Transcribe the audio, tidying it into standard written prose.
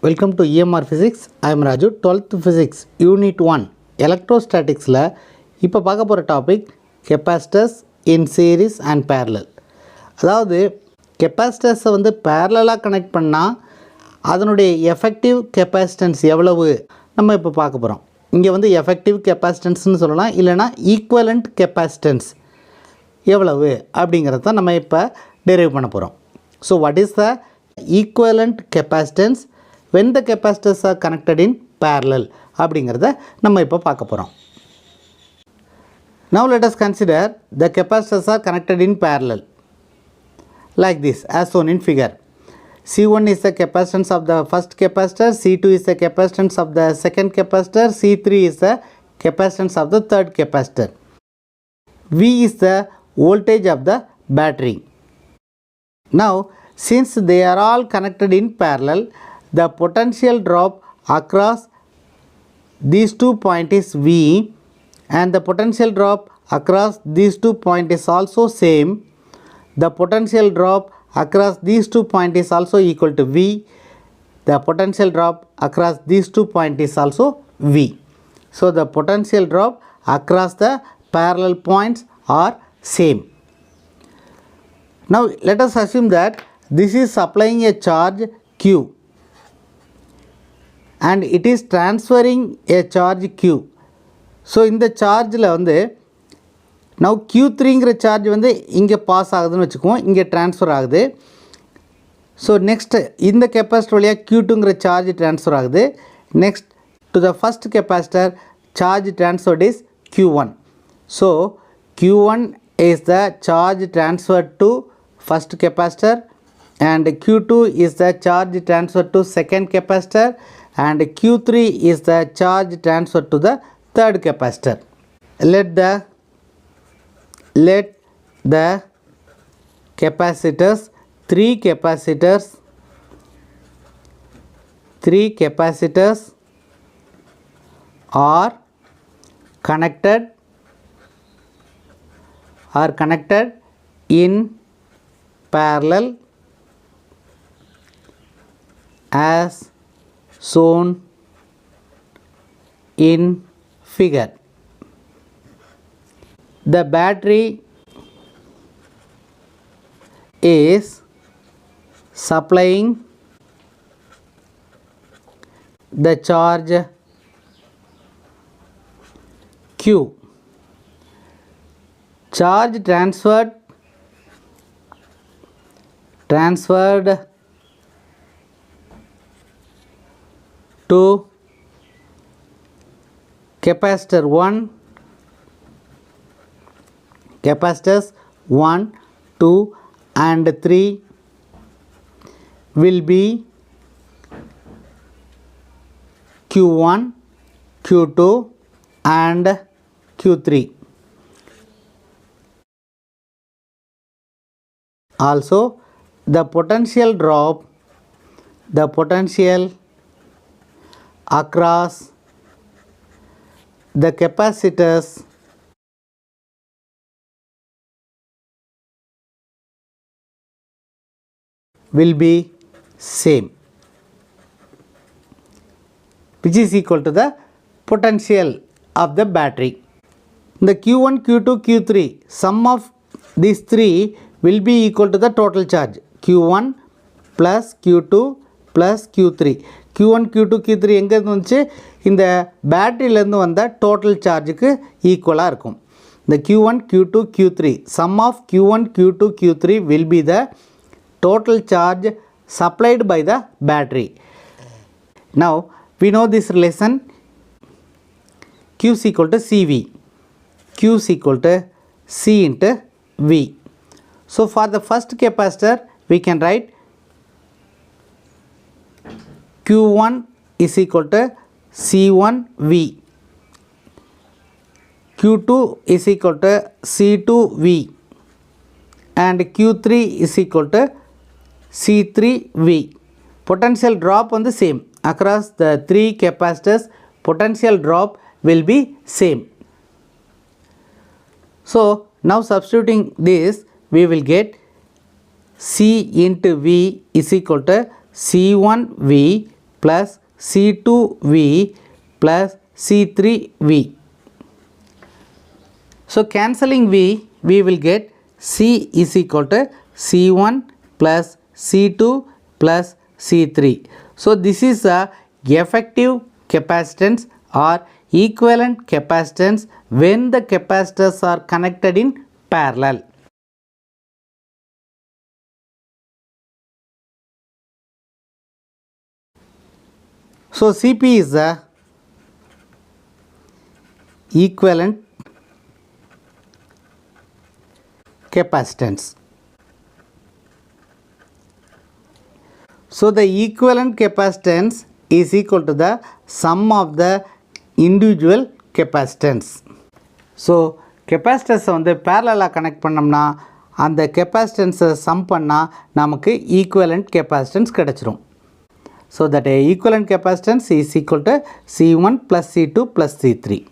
Welcome to EMR Physics. I am Raju, 12th Physics, Unit 1, Electrostatics. இப்போ பார்க்க போகிற topic Capacitors in series and parallel. அதாவது கெப்பாசிட்டர்ஸை வந்து பேரலாக கனெக்ட் பண்ணால் அதனுடைய எஃபெக்டிவ் கெப்பாசிட்டன்ஸ் எவ்வளவு நம்ம இப்போ பார்க்க போகிறோம். இங்கே வந்து எஃபெக்டிவ் கெப்பாசிட்டன்ஸ்னு சொல்லலாம், இல்லைனா ஈக்குவலண்ட் கெப்பாசிட்டன்ஸ் எவ்வளவு அப்படிங்கிறத தான் நம்ம இப்போ டெரைவ் பண்ண போகிறோம். So what is the equivalent capacitance when the capacitors are connected in parallel அப்படிங்கிறத நம்ம இப்போ பார்க்க போகிறோம். Now let us consider the capacitors are connected in parallel like this as shown in figure. C1 is the capacitance of the first capacitor, C2 is the capacitance of the second capacitor, C3 is the capacitance of the third capacitor. V is the voltage of the battery. Now since they are all connected in parallel, the potential drop across these 2 points is V, and the potential drop across these 2 points is also same. The potential drop across these 2 points is also equal to V. The potential drop across these 2 points is also V. So the potential drop across the parallel points are same. Now let us assume that this is supplying a charge Q and it is transferring a charge Q. So in the charge la வந்து now Q3 ங்கிற charge வந்து இங்கே pass ஆகுதுன்னு வச்சுக்குவோம், இங்கே transfer ஆகுது. So next இந்த capacitor வழியாக Q2ங்கிற charge transfer ஆகுது. Next to the first capacitor charge transferred is Q1. So Q1 is the charge transferred to first capacitor, and Q2 is the charge transferred to second capacitor, and Q3 is the charge transferred to the third capacitor. Let the capacitors, three capacitors are connected in parallel as shown in figure. The battery is supplying the charge Q. Charge transferred to capacitor 1, capacitors 1, 2 and 3 will be Q1, Q2 and Q3. Also the potential across the capacitors will be same, which is equal to the potential of the battery. The Q1, Q2, Q3, sum of these three will be equal to the total charge Q1 plus Q2 plus Q3. Q1, Q2, Q3 எங்கேருந்து வந்துச்சு, இந்த பேட்டரியிலேருந்து வந்த total சார்ஜுக்கு ஈக்குவலாக இருக்கும். இந்த Q1, Q2, Q3, sum of Q1, Q2, Q3 will be the total charge supplied by the battery. Now we know this relation, Q is equal to CV. Q is equal to C into V. So for the first capacitor we can write Q1 is equal to C1V, Q2 is equal to C2V, and Q3 is equal to C3V. Potential drop on the same across the three capacitors, potential drop will be same. So now substituting this, we will get C into V is equal to C1V plus C2V plus C3V. So cancelling V, we will get C is equal to C1 plus C2 plus C3. So this is a effective capacitance or equivalent capacitance when the capacitors are connected in parallel. So Cp is the equivalent capacitance. So the equivalent capacitance is equal to the sum of the individual capacitance. So capacitors வந்து parallel connect பண்ணோம்னா அந்த capacitance sum பண்ணா நமக்கு equivalent capacitance கிடைச்சிரும். So that equivalent capacitance is equal to C1 plus C2 plus C3.